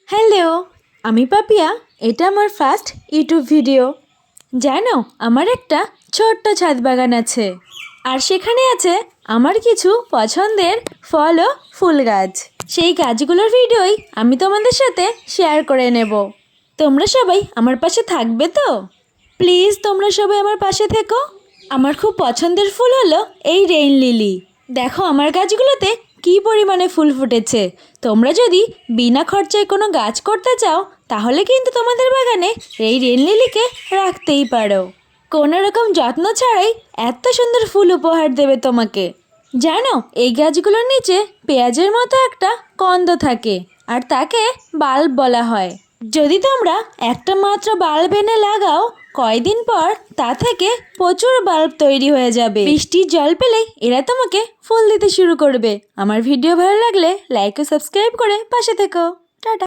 Hello, আমি পাপিয়া। এটা আমার ফার্স্ট ইউটিউব ভিডিও। জানো, আমার একটা ছোট্ট ছাদ বাগান আছে, আর সেখানে আছে আমার কিছু পছন্দের ফল ও ফুল গাছ। সেই গাছগুলোর ভিডিওই আমি তোমাদের সাথে শেয়ার করে নেব। তোমরা সবাই আমার পাশে থাকবে তো? প্লিজ তোমরা সবাই আমার পাশে থেকো। আমার খুব পছন্দের ফুল হলো এই রেইন লিলি। দেখো আমার গাছগুলোতে কি পরিমাণে ফুল ফুটেছে। তোমরা যদি বিনা খরচায় কোনো গাছ করতে চাও তাহলে কিন্তু তোমাদের বাগানে এই রেইন লিলিকে রাখতেই পারো। কোনো রকম যত্ন ছাড়াই এত সুন্দর ফুল উপহার দেবে তোমাকে। জানো, এই গাছগুলোর নিচে পেঁয়াজের মতো একটা কন্দ থাকে, আর তাকে বাল্ব বলা হয়। যদি তোমরা একটা মাত্র বাল্ব এনে লাগাও, কয়দিন পর তা থেকে প্রচুর বাল্ব তৈরি হয়ে যাবে। বৃষ্টির জল পেলেই এরা তোমাকে ফুল দিতে শুরু করবে। আমার ভিডিও ভালো লাগলে লাইক ও সাবস্ক্রাইব করে পাশে থেকো।